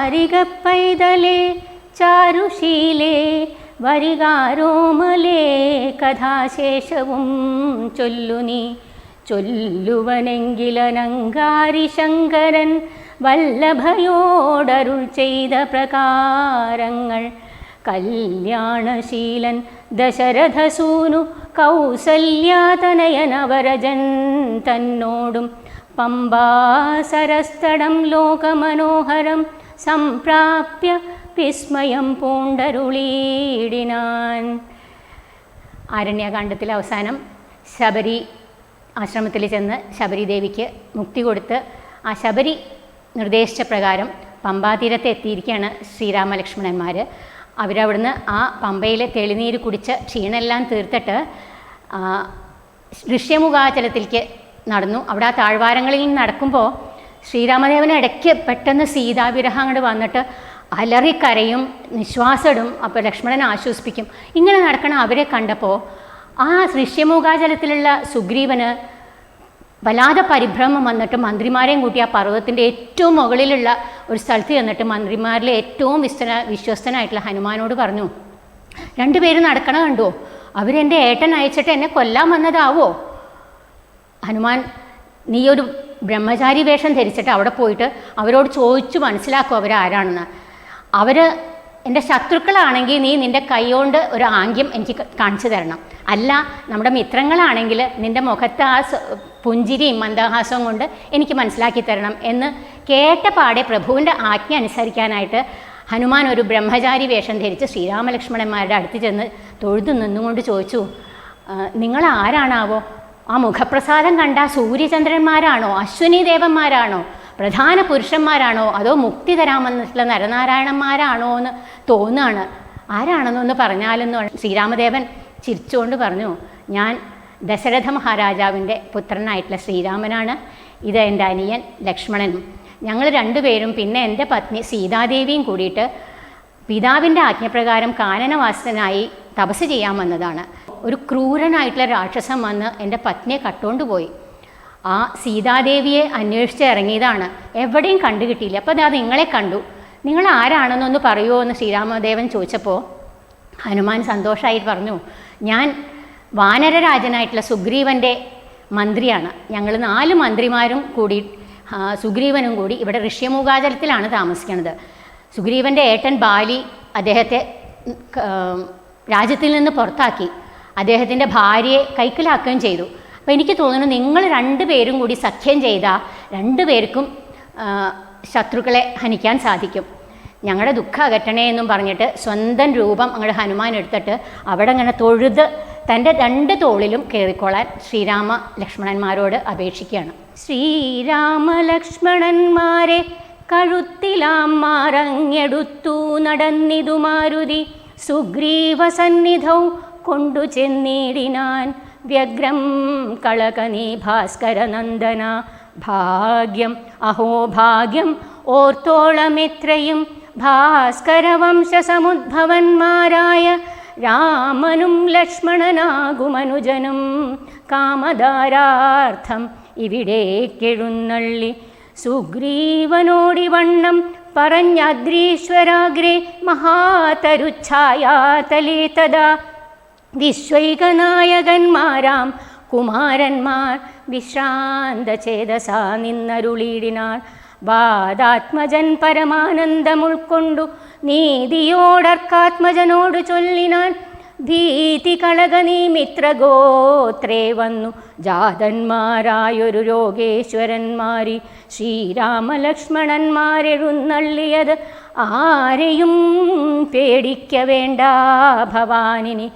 ചാരികപ്പൈതലേ ചാരുശീലേ വരികാരോമലേ കഥാശേഷവും ചൊല്ലുനീ ചൊല്ലുവനെങ്കിലനങ്കാരി ശങ്കരൻ വല്ലഭയോടരുൾ ചെയ്ത പ്രകാരങ്ങൾ. കല്യാണശീലൻ ദശരഥസൂനു കൗസല്യാതനയനവരജൻ തന്നോടും പമ്പാസരസ്തടം ലോകമനോഹരം സംപ്രാപ്യ വിസ്മയം പൂണ്ടരുളീടിനാൻ. ആരണ്യകാണ്ഡത്തിലെ അവസാനം ശബരി ആശ്രമത്തിൽ ചെന്ന് ശബരിദേവിക്ക് മുക്തി കൊടുത്ത് ആ ശബരി നിർദ്ദേശിച്ച പ്രകാരം പമ്പാതീരത്ത് എത്തിയിരിക്കുകയാണ് ശ്രീരാമലക്ഷ്മണന്മാർ. അവരവിടുന്ന് ആ പമ്പയിലെ തെളിനീര് കുടിച്ച് ക്ഷീണമെല്ലാം തീർത്തിട്ട് ഋഷ്യമുഖാചലത്തിലേക്ക് നടന്നു. അവിടെ ആ താഴ്വാരങ്ങളിൽ നടക്കുമ്പോൾ ശ്രീരാമദേവന് ഇടയ്ക്ക് പെട്ടെന്ന് സീതാവിരഹം അങ്ങോട്ട് വന്നിട്ട് അലറിക്കരയും നിശ്വാസമിടും. അപ്പോൾ ലക്ഷ്മണനെ ആശ്വസിപ്പിക്കും. ഇങ്ങനെ നടക്കണ അവരെ കണ്ടപ്പോൾ ആ ഋഷ്യമുഖാചലത്തിലുള്ള സുഗ്രീവന് വല്ലാതെ പരിഭ്രമം വന്നിട്ട് മന്ത്രിമാരെയും കൂട്ടി ആ പർവ്വതത്തിൻ്റെ ഏറ്റവും മുകളിലുള്ള ഒരു സ്ഥലത്ത് ചെന്നിട്ട് മന്ത്രിമാരിലെ ഏറ്റവും വിശ്വസ്തനായിട്ടുള്ള ഹനുമാനോട് പറഞ്ഞു, രണ്ടുപേരും നടക്കണ കണ്ടോ, അവരെൻ്റെ ഏട്ടൻ അയച്ചിട്ട് എന്നെ കൊല്ലാൻ വന്നതാവോ? ഹനുമാൻ, നീ ഒരു ബ്രഹ്മചാരി വേഷം ധരിച്ചിട്ട് അവിടെ പോയിട്ട് അവരോട് ചോദിച്ചു മനസ്സിലാക്കും അവരാരാണെന്ന്. അവർ എൻ്റെ ശത്രുക്കളാണെങ്കിൽ നീ നിൻ്റെ കൈകൊണ്ട് ഒരു ആംഗ്യം എനിക്ക് കാണിച്ചു തരണം. അല്ല, നമ്മുടെ മിത്രങ്ങളാണെങ്കിൽ നിൻ്റെ മുഖത്ത് ആ പുഞ്ചിരിയും മന്ദഹാസവും കൊണ്ട് എനിക്ക് മനസ്സിലാക്കി തരണം എന്ന് കേട്ട പാടെ പ്രഭുവിൻ്റെ ആജ്ഞ അനുസരിക്കാനായിട്ട് ഹനുമാൻ ഒരു ബ്രഹ്മചാരി വേഷം ധരിച്ച് ശ്രീരാമലക്ഷ്മണന്മാരുടെ അടുത്ത് ചെന്ന് തൊഴുതു നിന്നുകൊണ്ട് ചോദിച്ചു, നിങ്ങൾ ആരാണാവോ? ആ മുഖപ്രസാദം കണ്ട സൂര്യചന്ദ്രന്മാരാണോ, അശ്വനി ദേവന്മാരാണോ, പ്രധാന പുരുഷന്മാരാണോ, അതോ മുക്തി തരാമെന്നുള്ള നരനാരായണന്മാരാണോ എന്ന് തോന്നുകയാണ്. ആരാണെന്നൊന്ന് പറഞ്ഞാലെന്ന് ശ്രീരാമദേവൻ ചിരിച്ചുകൊണ്ട് പറഞ്ഞു, ഞാൻ ദശരഥ മഹാരാജാവിൻ്റെ പുത്രനായിട്ടുള്ള ശ്രീരാമനാണ്. ഇത് എൻ്റെ അനിയൻ ലക്ഷ്മണനും. ഞങ്ങൾ രണ്ടുപേരും പിന്നെ എൻ്റെ പത്നി സീതാദേവിയും കൂടിയിട്ട് പിതാവിൻ്റെ ആജ്ഞപ്രകാരം കാനനവാസനായി തപസ് ചെയ്യാൻ വന്നതാണ്. ഒരു ക്രൂരനായിട്ടുള്ള രാക്ഷസൻ വന്ന് എൻ്റെ പത്നിയെ കട്ടുകൊണ്ടുപോയി. ആ സീതാദേവിയെ അന്വേഷിച്ച് ഇറങ്ങിയതാണ്, എവിടെയും കണ്ടു കിട്ടിയില്ല. അപ്പോൾ അത് നിങ്ങളെ കണ്ടു, നിങ്ങൾ ആരാണെന്നൊന്ന് പറയുമോ എന്ന് ശ്രീരാമദേവൻ ചോദിച്ചപ്പോൾ ഹനുമാൻ സന്തോഷമായിട്ട് പറഞ്ഞു, ഞാൻ വാനരരാജനായിട്ടുള്ള സുഗ്രീവൻ്റെ മന്ത്രിയാണ്. ഞങ്ങൾ 4 മന്ത്രിമാരും കൂടി സുഗ്രീവനും കൂടി ഇവിടെ ഋഷ്യമുഖാചലത്തിലാണ് താമസിക്കുന്നത്. സുഗ്രീവൻ്റെ ഏട്ടൻ ബാലി അദ്ദേഹത്തെ രാജ്യത്തിൽ നിന്ന് പുറത്താക്കി, അദ്ദേഹത്തിൻ്റെ ഭാര്യയെ കൈക്കലാക്കുകയും ചെയ്തു. അപ്പോൾ എനിക്ക് തോന്നുന്നു നിങ്ങൾ 2 പേരും കൂടി സഖ്യം ചെയ്താൽ 2 പേർക്കും ശത്രുക്കളെ ഹനിക്കാൻ സാധിക്കും. ഞങ്ങളുടെ ദുഃഖം അകറ്റണേ എന്നും പറഞ്ഞിട്ട് സ്വന്തം രൂപം അങ്ങോട്ട് ഹനുമാൻ എടുത്തിട്ട് അവിടെ അങ്ങനെ തൊഴുത് തൻ്റെ 2 തോളിലും കയറിക്കൊള്ളാൻ ശ്രീരാമ ലക്ഷ്മണന്മാരോട് അപേക്ഷിക്കുകയാണ്. ശ്രീരാമലക്ഷ്മണന്മാരെ കഴുത്തിലാം മാറങ്ങെടുത്തു നടന്നിതു മാരുതി സുഗ്രീവ സന്നിധൗ കൊണ്ടു ചെന്നിടിനാൻ വ്യഗ്രം കളകനീ ഭാസ്കരനന്ദന. ഭാഗ്യം അഹോ ഭാഗ്യം ഓർത്തോളമെത്രയും ഭാസ്കരവംശസമുദ്ഭവന്മാരായ രാമനും ലക്ഷ്മണനാകുമനുജനും കാമധാരാർത്ഥം ഇവിടേക്കെഴുന്നള്ളി സുഗ്രീവനോടിവണ്ണം പറഞ്ഞദ്രീശ്വരാഗ്രേ മഹാതരുച്ഛായാതലേ തഥാ വിശ്വൈകനായകന്മാരാം കുമാരന്മാർ വിശ്രാന്തചേതസാ നിന്നരുളിയിടിനാർ. വാദാത്മജൻ പരമാനന്ദം ഉൾക്കൊണ്ടു നീതിയോടർക്കാത്മജനോട് ചൊല്ലിനാൻ, ഭീതി കളകനീ മിത്രഗോത്രേ വന്നു ജാതന്മാരായൊരു രോഗേശ്വരന്മാരി ശ്രീരാമലക്ഷ്മണന്മാരെഴുന്നള്ളിയത് ആരെയും പേടിക്ക വേണ്ട ഭവാനിനി.